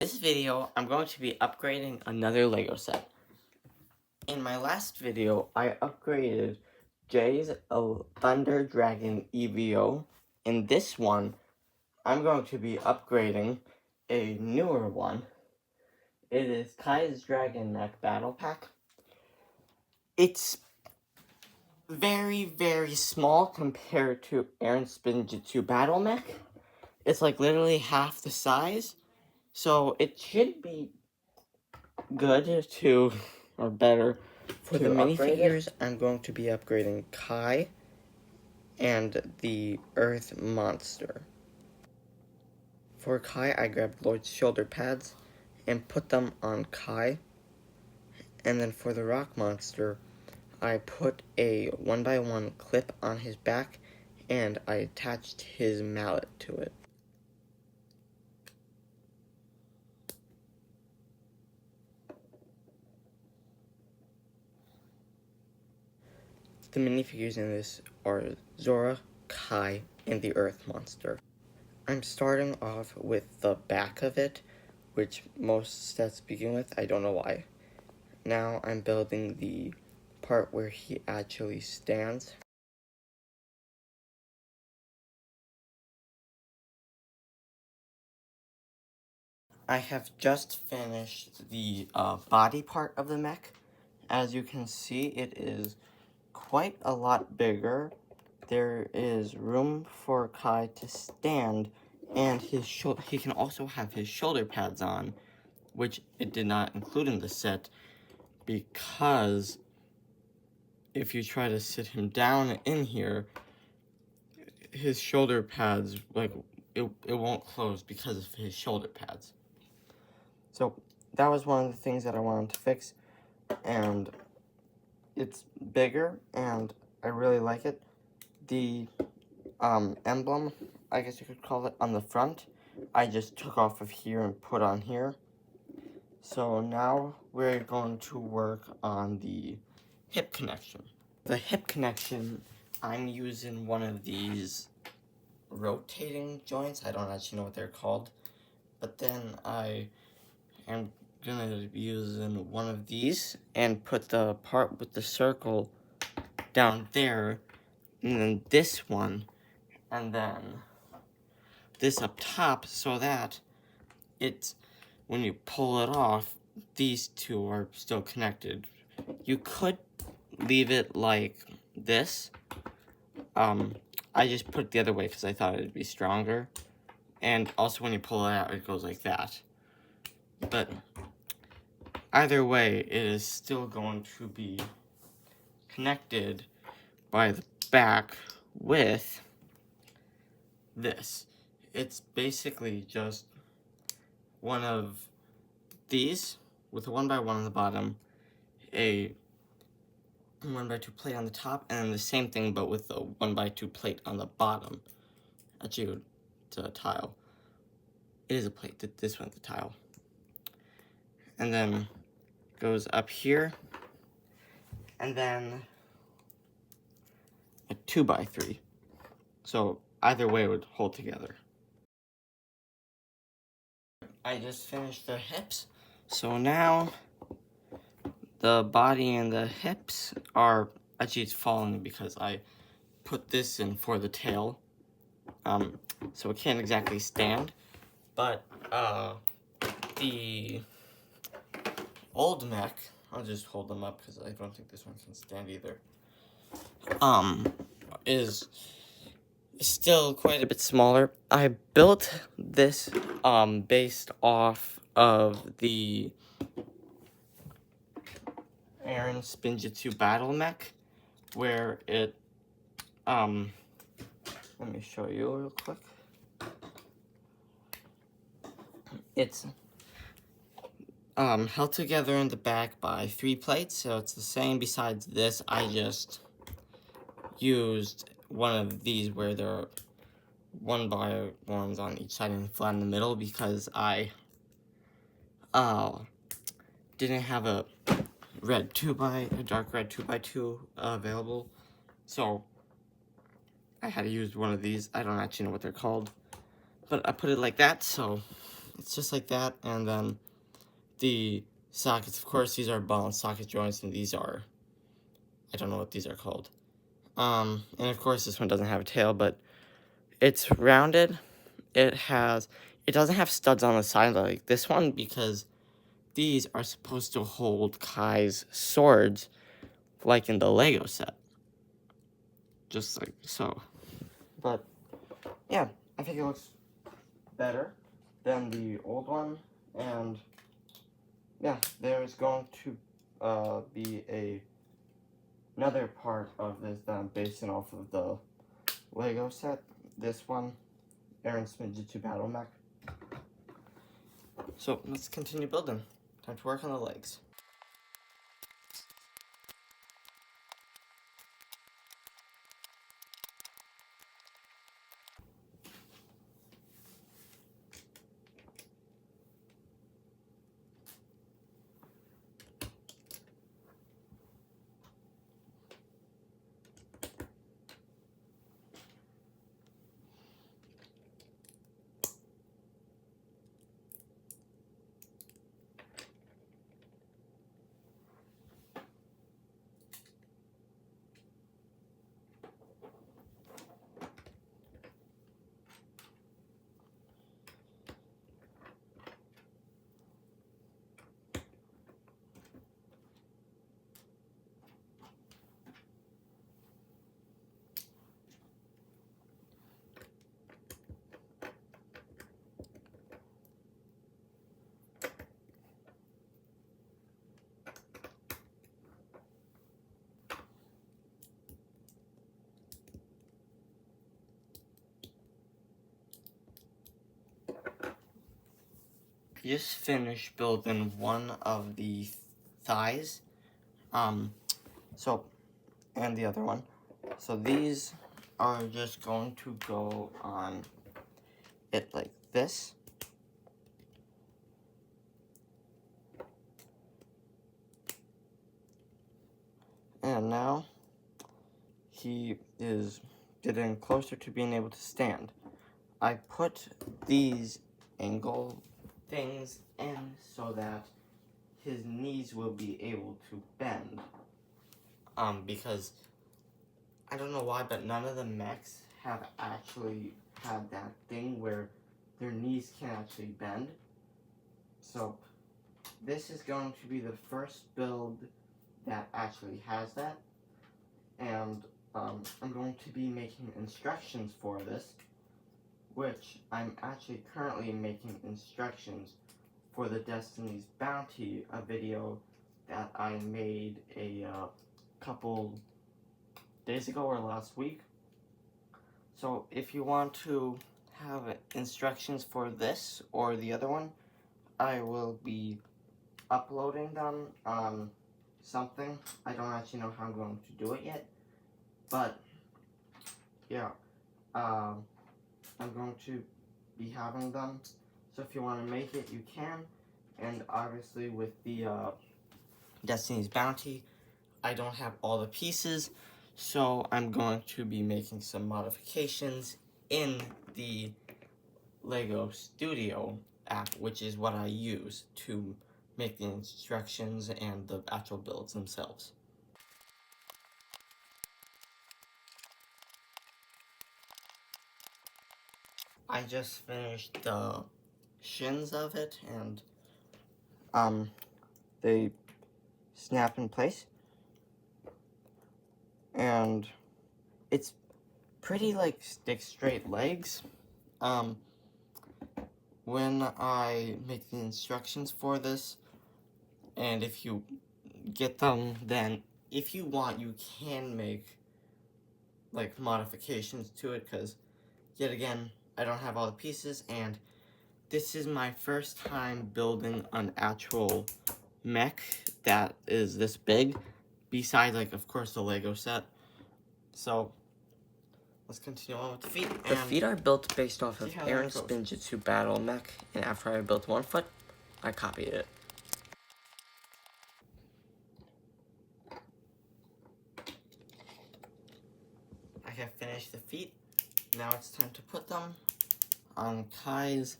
This video, I'm going to be upgrading another LEGO set. In my last video, I upgraded Jay's Thunder Dragon EVO. In this one, I'm going to be upgrading a newer one. It is Kai's Dragon Mech Battle Pack. It's very, very small compared to Aaron Spinjitzu Battle Mech. It's like literally half the size. So it should be good to, or better, for the minifigures. I'm going to be upgrading Kai and the Earth Monster. For Kai, I grabbed Lloyd's shoulder pads and put them on Kai. And then for the Rock Monster, I put a 1x1 clip on his back and I attached his mallet to it. The minifigures in this are Zora, Kai, and the Earth Monster. I'm starting off with the back of it, which most sets begin with. I don't know why. Now I'm building the part where he actually stands. I have just finished the body part of the mech. As you can see, it is quite a lot bigger. There is room for Kai to stand, and he can also have his shoulder pads on, which it did not include in the set, because if you try to sit him down in here, his shoulder pads, like, it won't close because of his shoulder pads. So that was one of the things that I wanted to fix, and it's bigger, and I really like it. The emblem, I guess you could call it, on the front, I just took off of here and put on here. So now we're going to work on the hip connection. The hip connection, I'm using one of these rotating joints. I don't actually know what they're called. But then I am gonna be using one of these and put the part with the circle down there, and then this one, and then this up top, so that it's, when you pull it off, these two are still connected. You could leave it like this. I just put it the other way because I thought it'd be stronger. And also when you pull it out, it goes like that. But either way, it is still going to be connected by the back with this. It's basically just one of these with a 1x1 on the bottom, a 1x2 plate on the top, and then the same thing but with a 1x2 plate on the bottom. Actually, it's a tile. It is a plate. This one's a tile. And then goes up here, and then a 2x3. So either way it would hold together. I just finished the hips, so now the body and the hips are, actually it's falling because I put this in for the tail, so it can't exactly stand, but the old mech, I'll just hold them up because I don't think this one can stand either, is still quite a bit smaller. I built this based off of the Aaron Spinjitzu Battle Mech, where it, let me show you real quick. It's held together in the back by 3 plates, so it's the same. Besides this, I just used one of these where there are 1x1s on each side and flat in the middle because I didn't have a dark red 2x2 available, so I had to use one of these. I don't actually know what they're called, but I put it like that, so it's just like that, and then the sockets, of course, these are ball and socket joints, and these are, I don't know what these are called. And of course this one doesn't have a tail, but it's rounded. It doesn't have studs on the side like this one, because these are supposed to hold Kai's swords, like in the Lego set. Just like so. But, yeah, I think it looks better than the old one, and yeah, there's going to be another part of this that I'm basing off of the Lego set. This one, Eren Spinjitzu Battle Mech. So let's continue building. Time to work on the legs. Just finished building one of the thighs. And the other one. So these are just going to go on it like this. And now he is getting closer to being able to stand. I put these angle things in so that his knees will be able to bend. Because I don't know why, but none of the mechs have actually had that thing where their knees can actually bend. So this is going to be the first build that actually has that. And I'm going to be making instructions for this, which I'm actually currently making instructions for the Destiny's Bounty, a video that I made a couple days ago or last week. So if you want to have instructions for this or the other one, I will be uploading them on something. I don't actually know how I'm going to do it yet, but yeah, I'm going to be having them. So if you want to make it, you can. And obviously with the Destiny's Bounty, I don't have all the pieces, so I'm going to be making some modifications in the Lego Studio app, which is what I use to make the instructions and the actual builds themselves. I just finished the shins of it, and they snap in place, and it's pretty like stick straight legs. When I make the instructions for this, and if you get them, then if you want, you can make like modifications to it, because yet again, I don't have all the pieces, and this is my first time building an actual mech that is this big, besides, like, of course, the Lego set. So let's continue on with the feet. The feet are built based off of Eren Spinjitzu Battle Mech, and after I built one foot, I copied it. I have finished the feet. Now it's time to put them on Kai's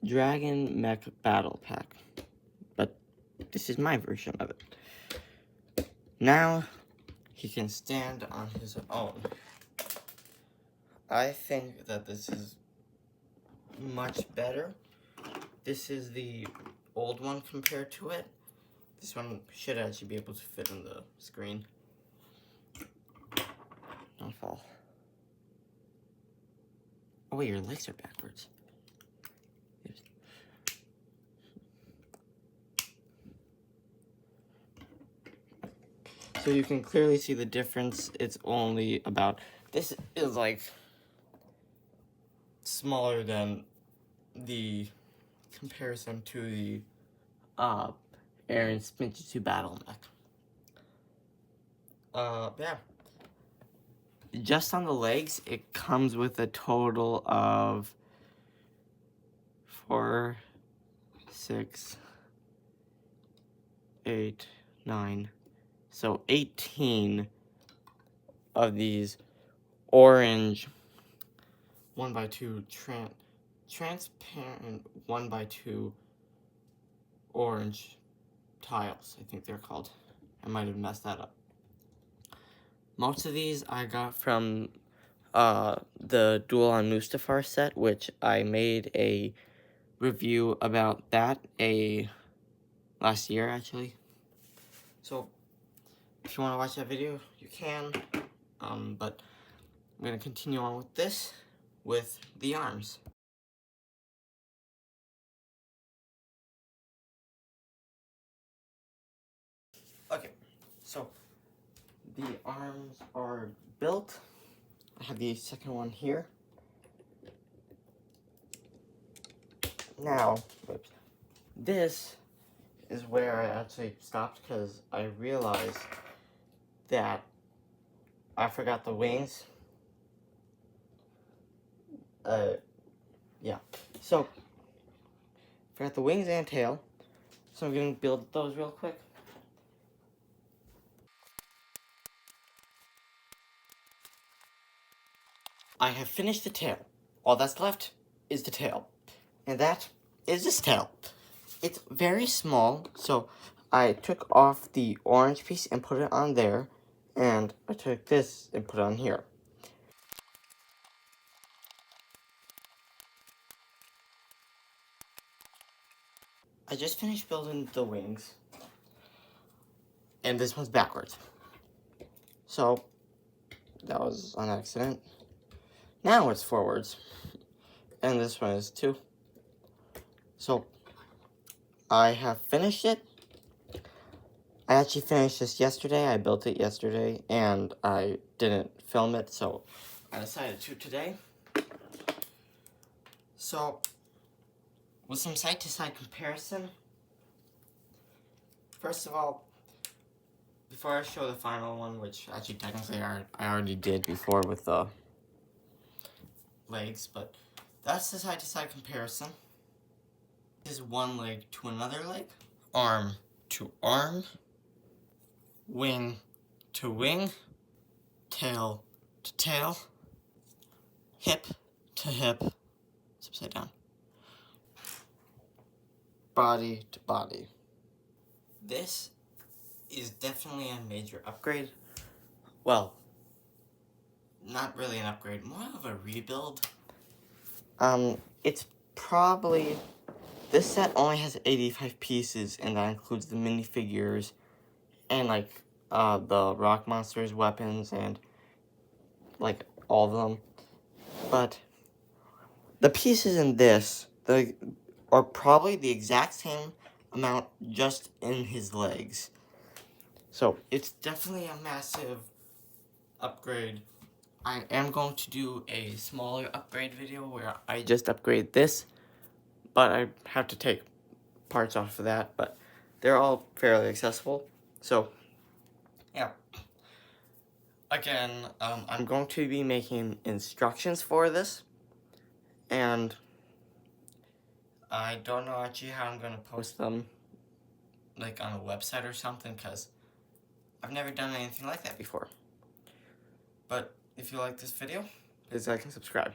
Dragon Mech Battle Pack. But this is my version of it. Now, he can stand on his own. I think that this is much better. This is the old one compared to it. This one should actually be able to fit in the screen. Don't fall. Oh wait, your legs are backwards. Oops. So you can clearly see the difference. It's only about, this is like smaller than the comparison to the Aaron Spinjitzu Battle Mech. Yeah. Just on the legs, it comes with a total of 4, 6, 8, 9, so 18 of these orange 1x2 transparent 1x2 orange tiles, I think they're called. I might have messed that up. Most of these I got from the Duel on Mustafar set, which I made a review about that last year actually. So if you want to watch that video, you can. But I'm gonna continue on with this, with the arms. Okay, so the arms are built. I have the second one here. Now, whoops, this is where I actually stopped because I realized that I forgot the wings. Yeah. So, forgot the wings and tail. So I'm gonna build those real quick. I have finished the tail. All that's left is the tail. And that is this tail. It's very small, so I took off the orange piece and put it on there. And I took this and put it on here. I just finished building the wings. And this one's backwards. So, that was an accident. Now it's forwards. And this one is too. So, I have finished it. I actually finished this yesterday. I built it yesterday, and I didn't film it, so I decided to today. So, with some side-to-side comparison, first of all, before I show the final one, which actually technically I already did before with the legs, but that's the side-to-side comparison. This is one leg to another leg, arm to arm, wing to wing, tail to tail, hip to hip, it's upside down, body to body. This is definitely a major upgrade. Well, not really an upgrade, more of a rebuild. It's probably, this set only has 85 pieces, and that includes the minifigures and like the rock monsters weapons and like all of them. But the pieces in this are probably the exact same amount just in his legs. So it's definitely a massive upgrade. I am going to do a smaller upgrade video where I just upgrade this, but I have to take parts off of that, but they're all fairly accessible. So, yeah. Again, I'm going to be making instructions for this, and I don't know actually how I'm going to post them, like on a website or something, because I've never done anything like that before. But if you like this video, please like and subscribe.